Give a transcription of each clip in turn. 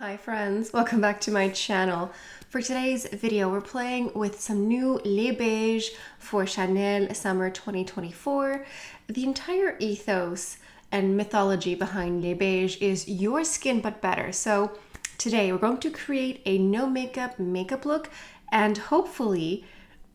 Hi friends, welcome back to my channel. For today's video, we're playing with some new Les Beiges for Chanel Summer 2024. The entire ethos and mythology behind Les Beiges is your skin but better. So today we're going to create a no makeup look, and hopefully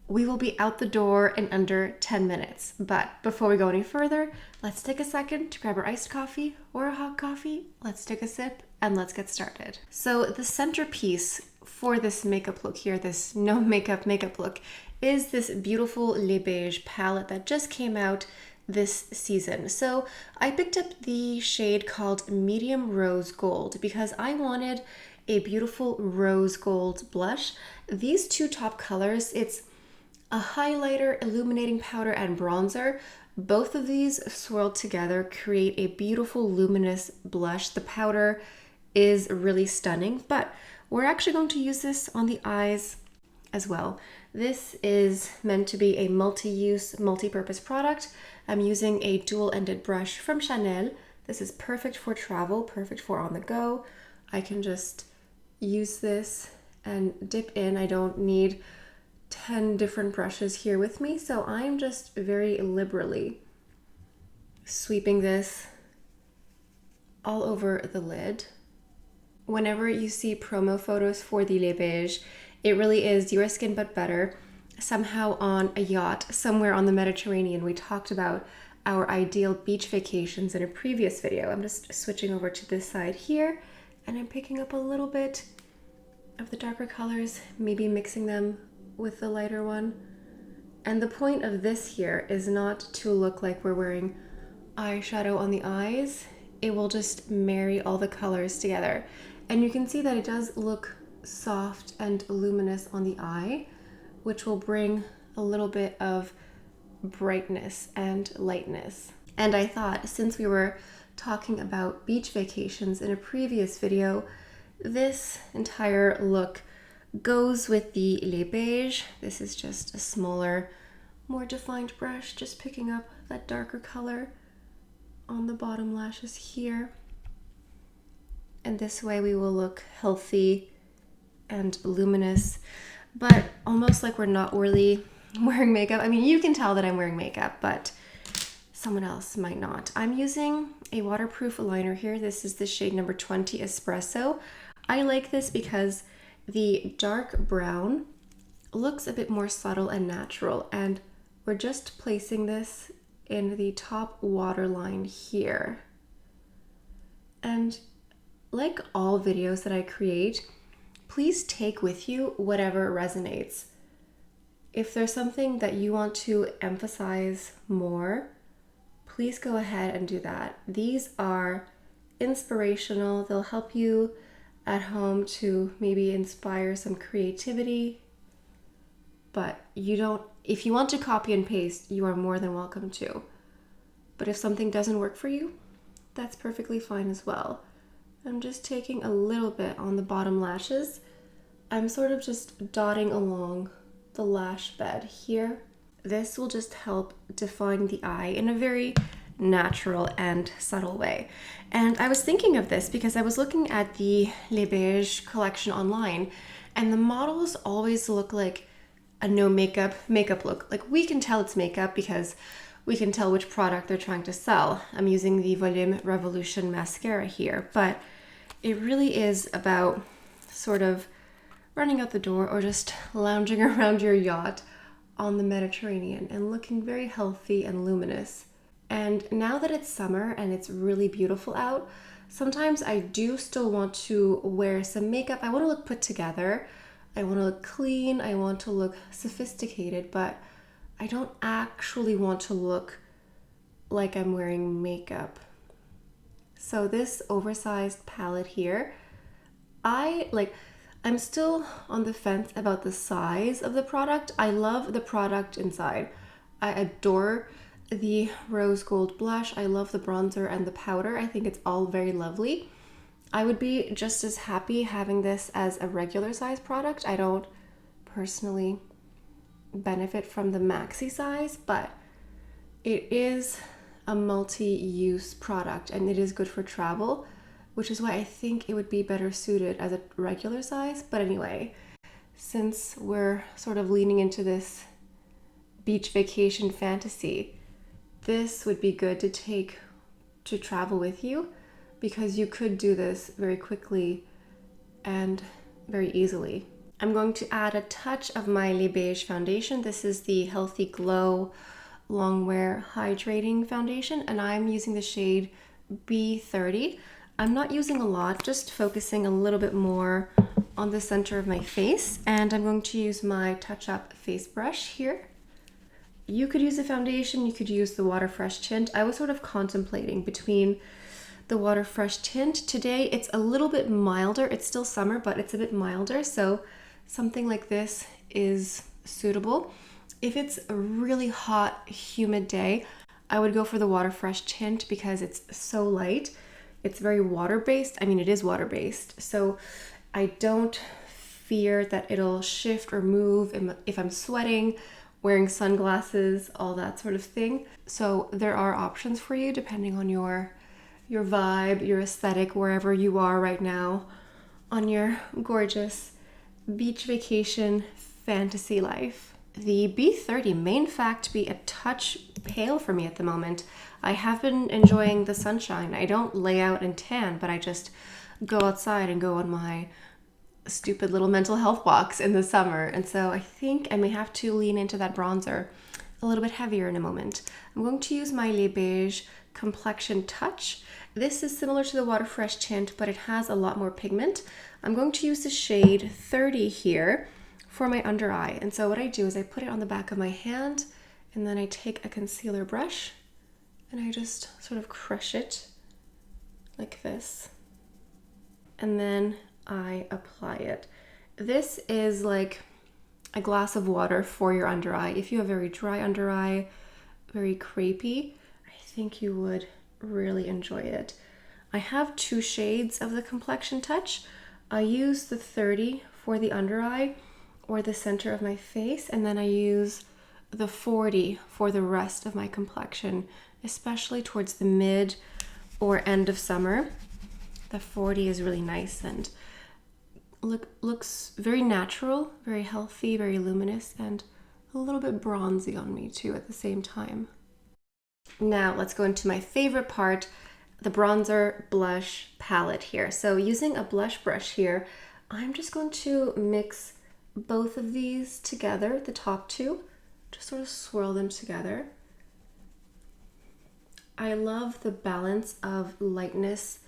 we will be out the door in under 10 minutes. But before we go any further, let's take a second to grab our iced coffee or a hot coffee. Let's take a sip and let's get started. So the centerpiece for this makeup look here, this no makeup look, is this beautiful Les Beiges palette that just came out this season. So I picked up the shade called Medium Rose Gold because I wanted a beautiful rose gold blush. These two top colors, it's a highlighter, illuminating powder, and bronzer. Both of these swirled together create a beautiful luminous blush. The powder is really stunning, but we're actually going to use this on the eyes as well. This is meant to be a multi-use, multi-purpose product. I'm using a dual-ended brush from Chanel. This is perfect for travel, perfect for on the go. I can just use this and dip in. I don't need 10 different brushes here with me, so I'm just very liberally sweeping this all over the lid. Whenever you see promo photos for the Les Beiges, it really is your skin but better. Somehow on a yacht somewhere on the Mediterranean. We talked about our ideal beach vacations in a previous video. I'm just switching over to this side here, and I'm picking up a little bit of the darker colors, maybe mixing them with the lighter one. And the point of this here is not to look like we're wearing eyeshadow on the eyes. It will just marry all the colors together. And you can see that it does look soft and luminous on the eye, which will bring a little bit of brightness and lightness. And I thought, since we were talking about beach vacations in a previous video, this entire look goes with the Les Beiges. This is just a smaller, more defined brush, just picking up that darker color on the bottom lashes here. And this way we will look healthy and luminous, but almost like we're not really wearing makeup. I mean, you can tell that I'm wearing makeup, but someone else might not. I'm using a waterproof liner here. This is the shade number 20 Espresso. I like this because the dark brown looks a bit more subtle and natural, and we're just placing this in the top waterline here. And like all videos that I create, please take with you whatever resonates. If there's something that you want to emphasize more, please go ahead and do that. These are inspirational. They'll help you at home to maybe inspire some creativity, but if you want to copy and paste, you are more than welcome to. But if something doesn't work for you, that's perfectly fine as well. I'm just taking a little bit on the bottom lashes. I'm sort of just dotting along the lash bed here. This will just help define the eye in a very natural and subtle way. And I was thinking of this because I was looking at the Les Beiges collection online, and the models always look like a no makeup look. Like, we can tell it's makeup because we can tell which product they're trying to sell. I'm using the Volume Revolution mascara here, but it really is about sort of running out the door or just lounging around your yacht on the Mediterranean and looking very healthy and luminous. And now that it's summer and it's really beautiful out, sometimes I do still want to wear some makeup. I want to look put together. I want to look clean. I want to look sophisticated, but I don't actually want to look like I'm wearing makeup. So this oversized palette here, I'm still on the fence about the size of the product. I love the product inside. I adore the rose gold blush. I love the bronzer and the powder. I think it's all very lovely. I would be just as happy having this as a regular size product. I don't personally benefit from the maxi size, but it is a multi-use product and it is good for travel. which is why I think it would be better suited as a regular size. But anyway, since we're sort of leaning into this beach vacation fantasy, this would be good to take to travel with you, because you could do this very quickly and very easily. I'm going to add a touch of my Les Beiges foundation. This is the Healthy Glow Long Wear Hydrating Foundation, and I'm using the shade B30. I'm not using a lot, just focusing a little bit more on the center of my face, and I'm going to use my Touch Up face brush here. You could use a foundation, you could use the Water Fresh tint. I was sort of contemplating between the Water Fresh tint. Today it's a little bit milder. It's still summer, but it's a bit milder, so something like this is suitable. If it's a really hot, humid day, I would go for the Water Fresh tint because it's so light. It's very water-based. I mean, it is water-based, so I don't fear that it'll shift or move if I'm sweating, wearing sunglasses, all that sort of thing. So there are options for you depending on your vibe, your aesthetic, wherever you are right now on your gorgeous beach vacation fantasy life. The B30 may in fact be a touch pale for me at the moment. I have been enjoying the sunshine. I don't lay out and tan, but I just go outside and go on my stupid little mental health walks in the summer. And so I think I may have to lean into that bronzer a little bit heavier in a moment. I'm going to use my Les Beiges Complexion Touch. This is similar to the Water Fresh tint, but it has a lot more pigment. I'm going to use the shade 30 here for my under eye. And so what I do is I put it on the back of my hand, and then I take a concealer brush and I just sort of crush it like this. And then I apply it. This is like a glass of water for your under eye. If you have very dry under eye, very crepey, I think you would really enjoy it. I have two shades of the Complexion Touch. I use the 30 for the under eye or the center of my face, and then I use the 40 for the rest of my complexion, especially towards the mid or end of summer. The 40 is really nice and looks very natural, very healthy, very luminous, and a little bit bronzy on me too at the same time. Now let's go into my favorite part, the bronzer blush palette here. So using a blush brush here, I'm just going to mix both of these together, the top two, just sort of swirl them together. I love the balance of lightness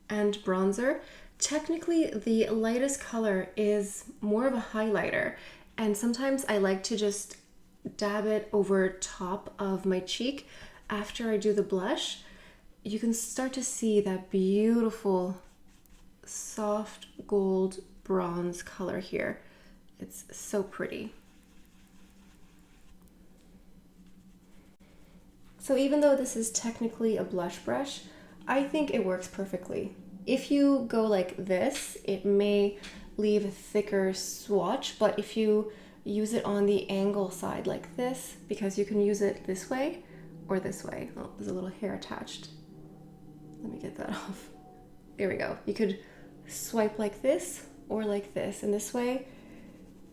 and bronzer. Technically, the lightest color is more of a highlighter, and sometimes I like to just dab it over top of my cheek after I do the blush. You can start to see that beautiful soft gold bronze color here. It's so pretty. So even though this is technically a blush brush, I think it works perfectly. If you go like this, it may leave a thicker swatch, but if you use it on the angle side like this, because you can use it this way or this way. Oh, there's a little hair attached. Let me get that off. There we go. You could swipe like this or like this, and this way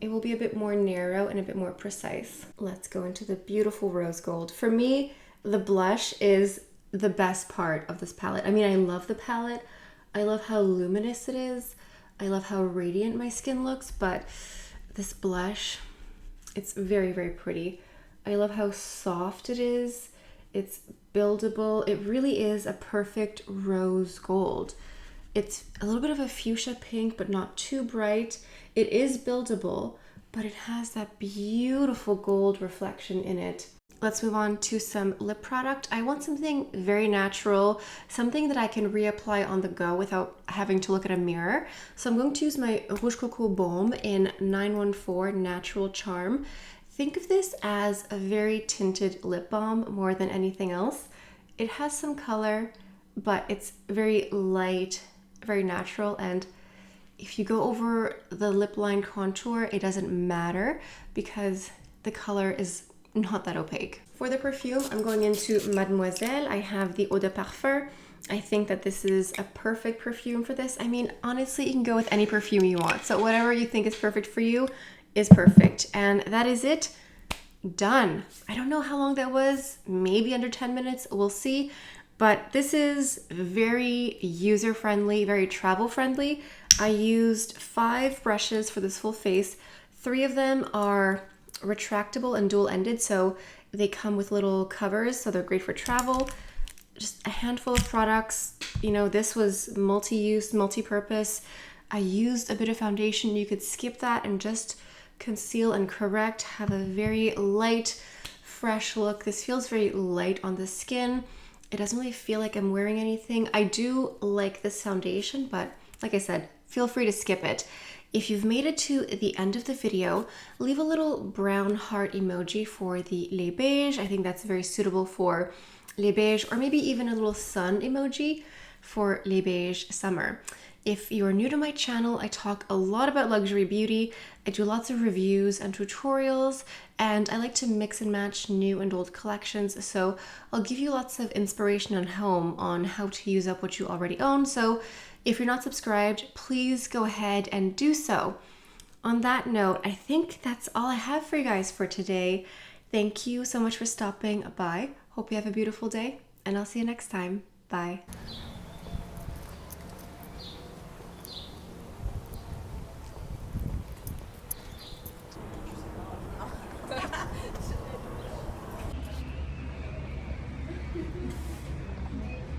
it will be a bit more narrow and a bit more precise. Let's go into the beautiful rose gold. For me, the blush is the best part of this palette. I mean, I love the palette. I love how luminous it is. I love how radiant my skin looks, but this blush, it's very, very pretty. I love how soft it is. It's buildable. It really is a perfect rose gold. It's a little bit of a fuchsia pink, but not too bright. It is buildable, but it has that beautiful gold reflection in it. Let's move on to some lip product. I want something very natural, something that I can reapply on the go without having to look at a mirror. So I'm going to use my Rouge Coco Baume in 914 Natural Charm. Think of this as a very tinted lip balm more than anything else. It has some color, but it's very light, very natural, and if you go over the lip line contour, it doesn't matter because the color is not that opaque. For the perfume, I'm going into Mademoiselle. I have the Eau de Parfum I think that this is a perfect perfume for this. I mean, honestly, you can go with any perfume you want. So whatever you think is perfect for you is perfect. And that is it. Done. I don't know how long that was. Maybe under 10 minutes. We'll see. But this is very user-friendly, very travel-friendly. I used 5 brushes for this full face. 3 of them are retractable and dual-ended, so they come with little covers, so they're great for travel. Just a handful of products. You know, this was multi-use, multi-purpose. I used a bit of foundation. You could skip that and just conceal and correct. Have a very light, fresh look. This feels very light on the skin. It doesn't really feel like I'm wearing anything. I do like this foundation, but like I said, feel free to skip it. If you've made it to the end of the video, leave a little brown heart emoji for the Les Beiges. I think that's very suitable for Les Beiges, or maybe even a little sun emoji for Les Beiges Summer. If you are new to my channel, I talk a lot about luxury beauty. I do lots of reviews and tutorials, and I like to mix and match new and old collections. So I'll give you lots of inspiration at home on how to use up what you already own. So if you're not subscribed, please go ahead and do so. On that note, I think that's all I have for you guys for today. Thank you so much for stopping by. Hope you have a beautiful day, and I'll see you next time. Bye.